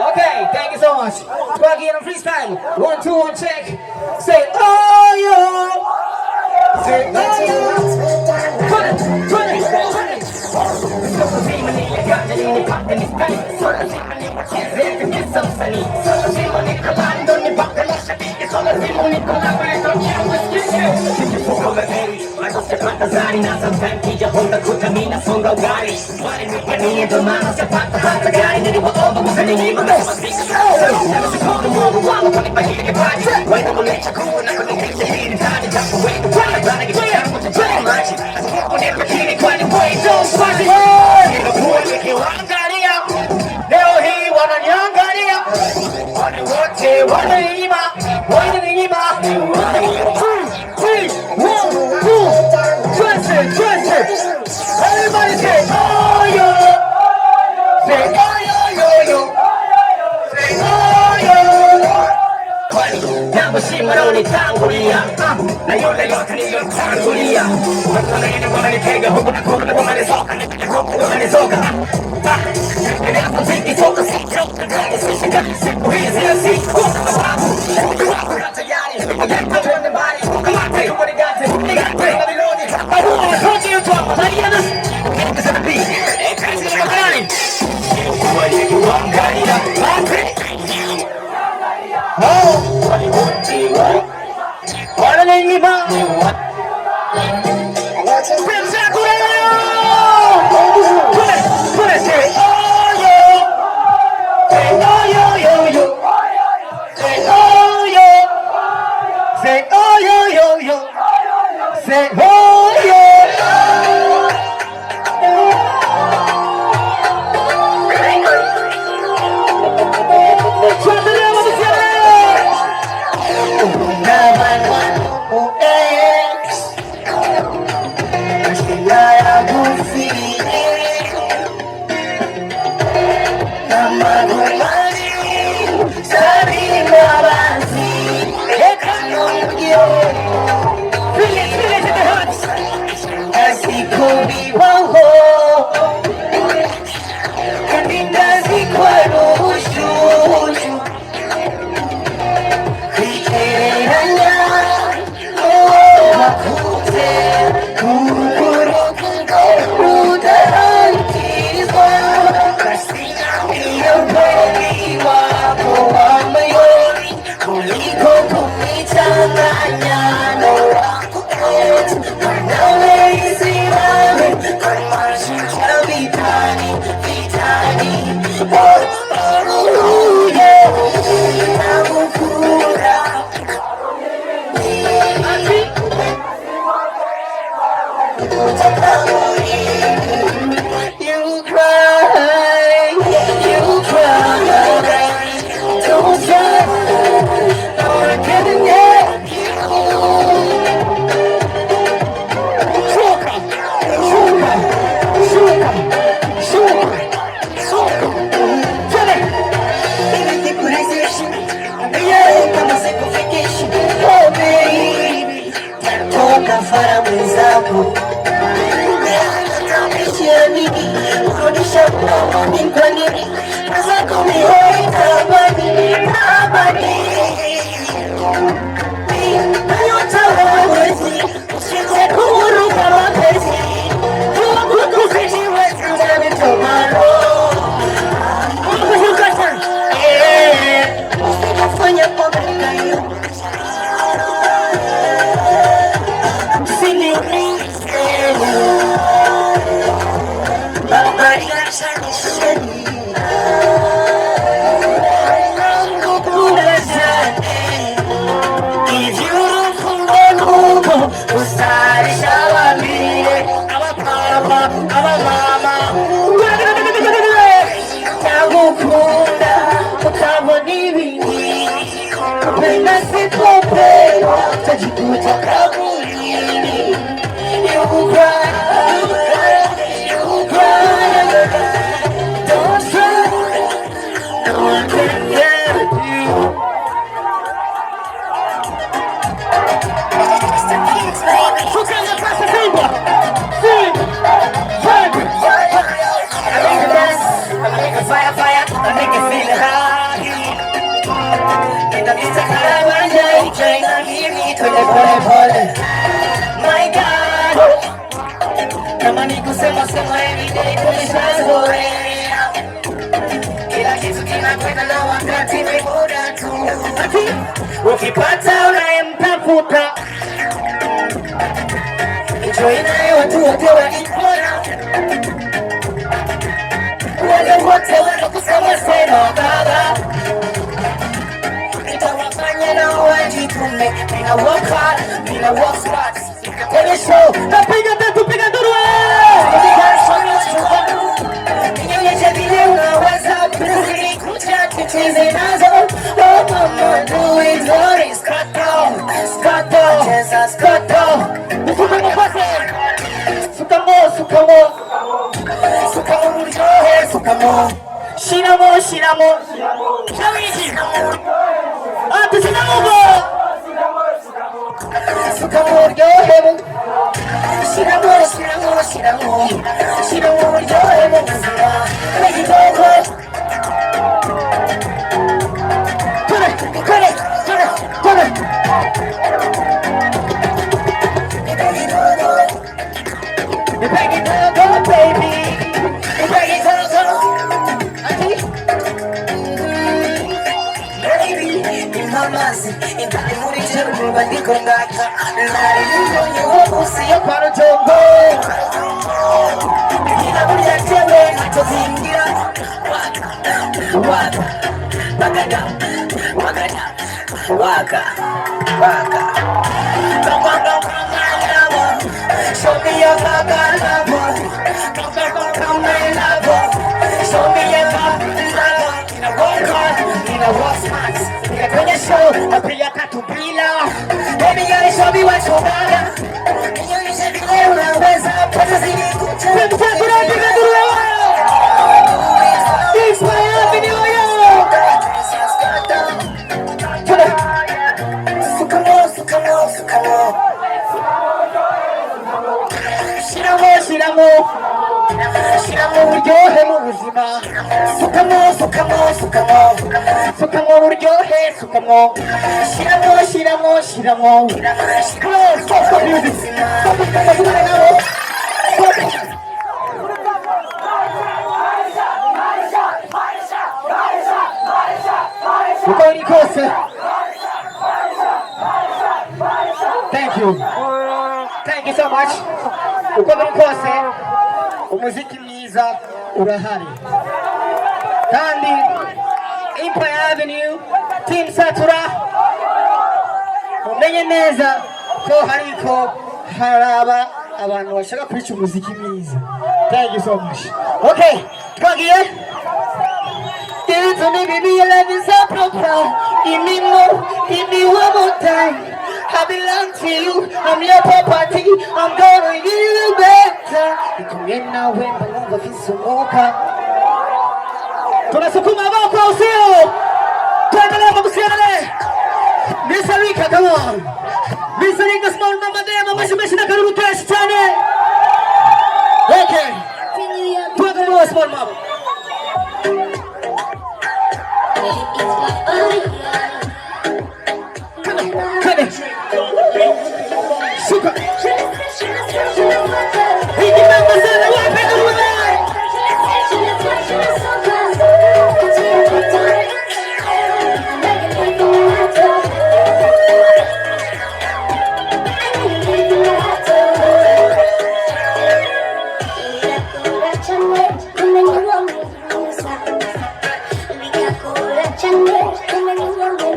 Okay, thank you so much. Swaggy and freestyle. 1, 2, 1, check. Say, oh, yo. Say, oh, yo. Put it, put it, put it. Leo hii wananiangalia, wale wote wanaimba, wanaimba. 3, 1, 2, 20. Everybody say, oh yo. Say, oh yo yo. Say, oh yo. Jambo shimoni tangulia, na yule yote niliyotangulia. Wakanini wananitega huku na kule wananisoka, wananisoka. Say, oh yo yo yo. Say, oh yo. Usari shalami, our mama, unajikuta kaburini. You cry, you cry, don't try, no one can help you. Fukanga pasa simba, sing, hungry. I make a dance, I make a fire, I make it feel hot. Inabita kawanja, ichaina himi, tole pole pole. My God, kama ni kusema sema everyday tumeshazoea. Kila kitu kinakwenda na wakati ni muda tu. Ukipata unayemtafuta, enjoy naye watu wote wakikuona. Wale wote wanakusema sema baba, nitawafanya na wajitume. Mina work hard, mina work smart. Kwenye show, napiga tatu, piga nduru. Nionyeshe vile unaweza, please kucha tucheze nazo. Oh mama, do it, sorry, scato, scato, cheza scato. Sukamo pase, sukamo, sukamo, sukamo mjohe, sukamo. Shinamo, shinamo, shawiji. Atu shinamo go. Sukamo mjohe mo. Shinamo, shinamo, shinamo, shinamo mjohe mo. Make it go. Put it. You bring it down, go, baby. You bring it down, go. Baby, in my mass, in the Murijan, but you come back. You won't see your paratongo. You know, we are telling you to sing it up. Waka, waka, waka, waka, waka. Come on, show me your lover. Come my lover. Show me your lover. In a work hard, in a work smart. When you show, I pay your katubila. Baby, you show me what you got. You should be there when I was up. Put us in the good time. It's my avenue, yo. Sukamo. Shiramo uryohe mu buzima. Sukamo uryohe, sukamo. Shiramo. Stop music. Thank you so much. Uko mkose umuziki mwiza urahari kandi Empire Avenue Team Satura umenye neza ko hariko haraba abantu bashaka kwica umuziki mwiza. Thank you so much. Okay, twagiye. Dance on me, baby, your love is so proper. Give me more, give me one more time. I belong to you, I'm your property. I'm gonna give you better. Nikumena wemba mungu visumuka. Tunasukuma wako usio. Tuendelee kusiana. Mr. Rika, come on. Mr. Rika, small mama there, mama shimeshi na karuru kesh chane. Okay. Tuendelee small mama. Suka. Hiki mama sana wapi dunia. Channel,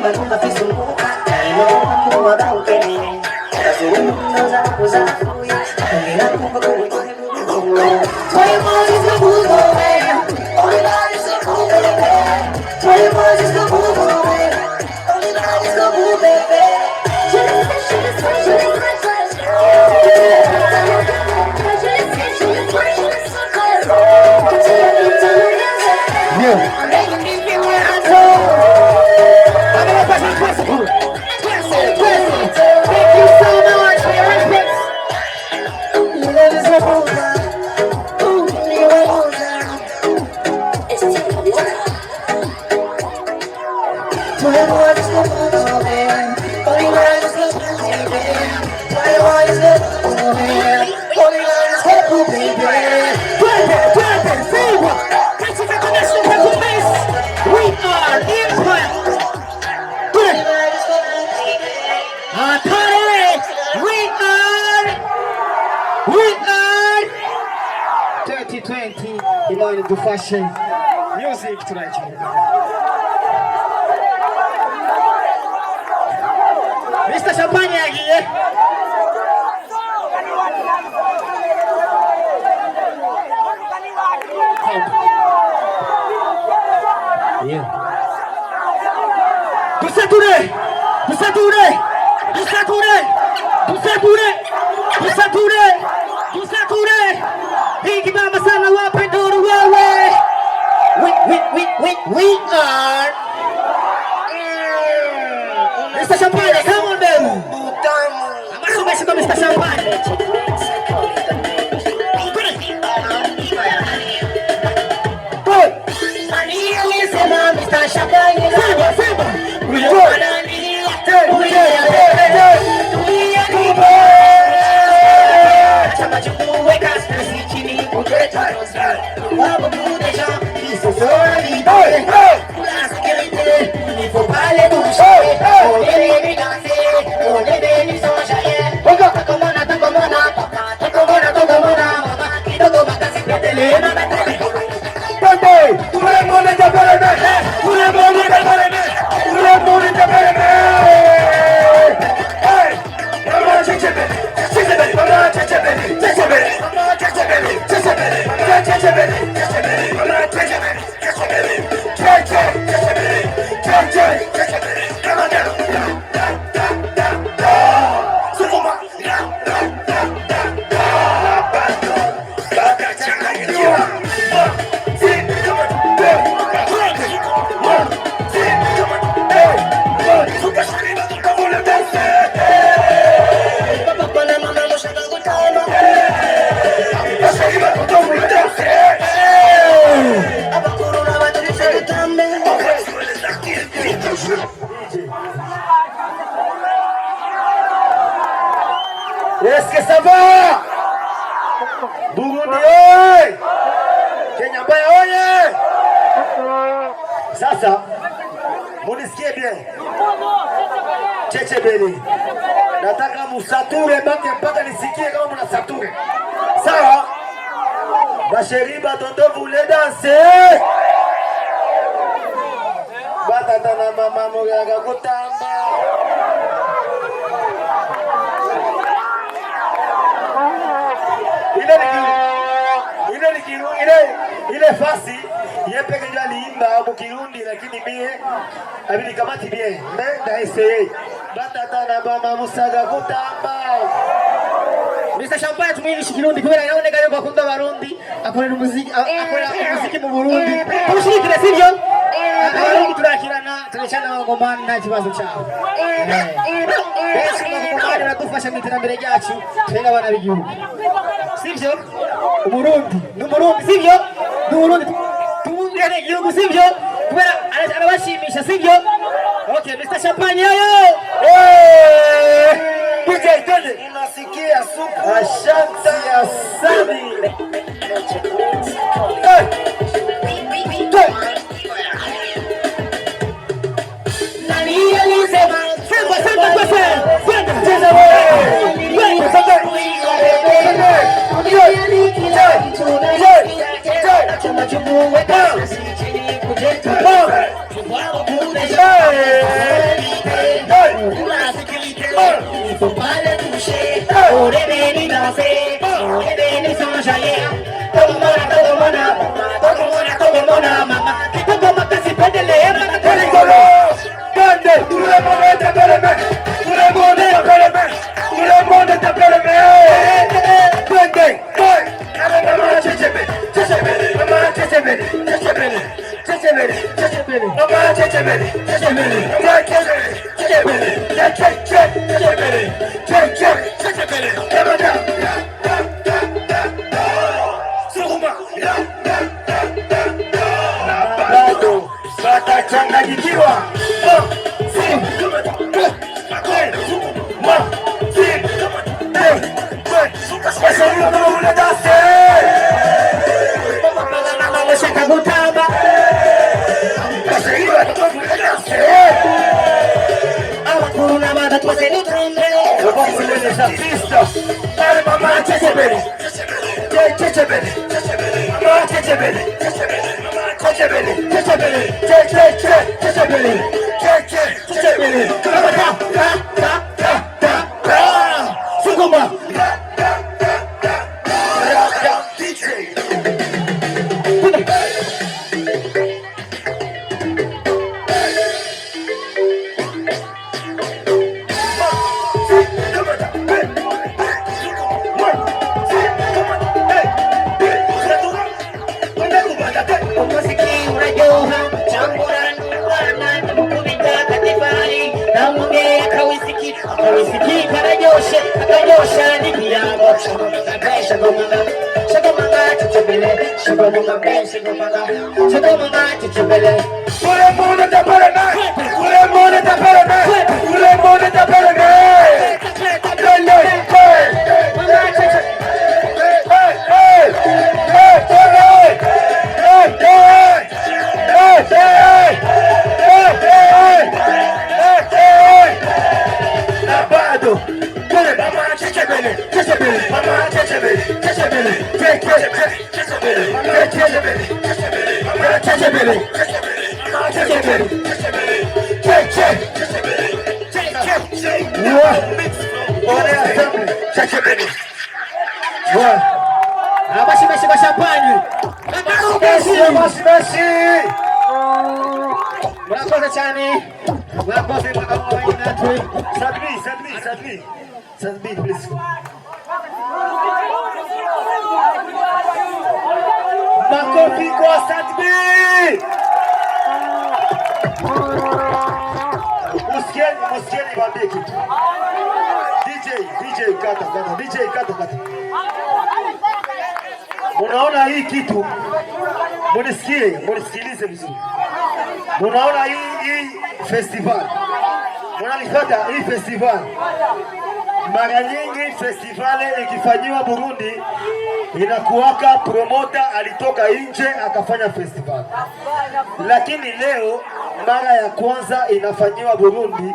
Manunga fisumbuka Kuwaga ukeni Kazuru za kuzafuya Ungina kumba kuwa Toy boys is the boo boy Only God is the boo baby Toy boys is the boo boy Only God is the boo baby To fashion music tonight. Mr. Champagne again. Yeah. Hiki mama sana wape nduru wewe. We are Mr. Champagne, come on baby. Mr. Champagne. Mr. Champagne. Est-ce que ça va? Burundi oye! Kenya mbaya oye! Sasa munisikie bien. Chechebele. Nataka musature mpaka nisikie kama mnasature. Sawa? Basheriba Dondo voulait danser. Batata na mama moyaga kutamba. Ile fasi yepeke ndio aliimba hapo Kirundi, lakini mie abidi kamati bien nenda ese batata na mama musaga kutamba. Mr. Champagne tumwigisha Kirundi kubera yaoneka yuko akunda Barundi akorera muziki mu Burundi. Tushikire sivyo? Abarundi turakirana tunachana ngomani na kibazo cyabo. Ngomani natufasha mwiterambere ryacu twega bana b'igihugu. Sivyo? Umurundi, n'umurundi sivyo? N'umurundi tumugane igihugu sivyo? Kubera arabashimisha sivyo? Okay, Mr. Champagne yoyo. Kuja itende. Unasikia supu asante ya Sami. Nani alisema sema kwa sema. Cheza wewe. Sasa Chuma Ore beni danse, ore beni sanjaye. Todo mona, mama. Todo mata si pedele, mama tele kolo. Gande, tout le monde t'appelle mec, tout le monde t'appelle mec, tout le monde t'appelle mec. Gande, boy, mama chechebe, mama chechebe, mama chechebe, watachanganyikiwa. Sadbi, please. Makofi kwa Sadbi. Musikieni niwaambie kitu. DJ kata. Unaona hii kitu? Munisikilize vizuri. Unaona hii festival? Unalipata hii festival? Mara nyingi festivali ikifanyiwa Burundi inakuwaka promoter alitoka nje akafanya festival. Lakini leo mara ya kwanza inafanyiwa Burundi,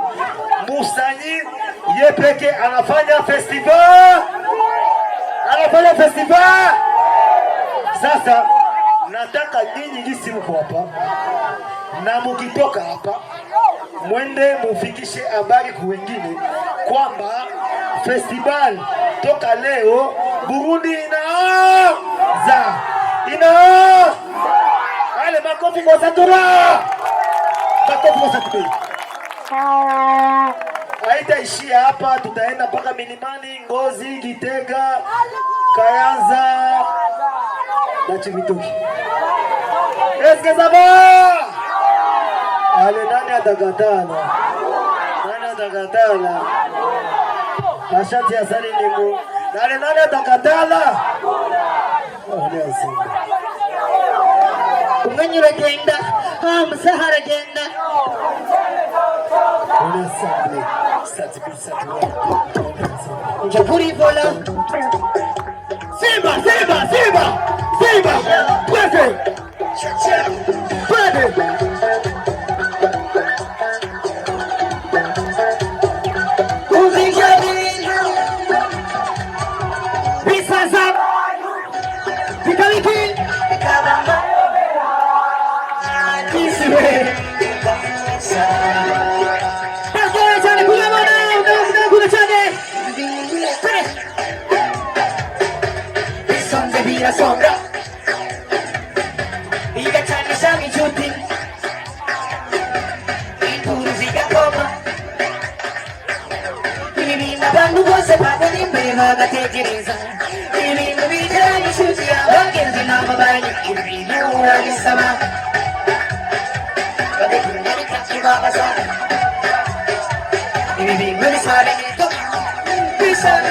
Musanyi ye peke anafanya festival. Sasa nataka nyinyi gisi mko hapa na mukitoka hapa mwende mufikishe habari kwa wengine kwamba festival toka leo Burundi inaanza. Ale makofi kwa Satura. Haitaishia hapa, tutaenda mpaka milimani Ngozi, Gitega, Kayanza na Chibitoki. Eske saba? Ale nani atakatala? Ashati ya sali nimu. Nani atakatala? Kumanyura genda, Msahara genda. Njapuri vola. Simba. Pwede. bagatekereza ibintu bijyanye inshuti abagenzi n'amabanki ibintu urabisaba bagakunda bikakibabaza ibi bintu bisaba imito bisaba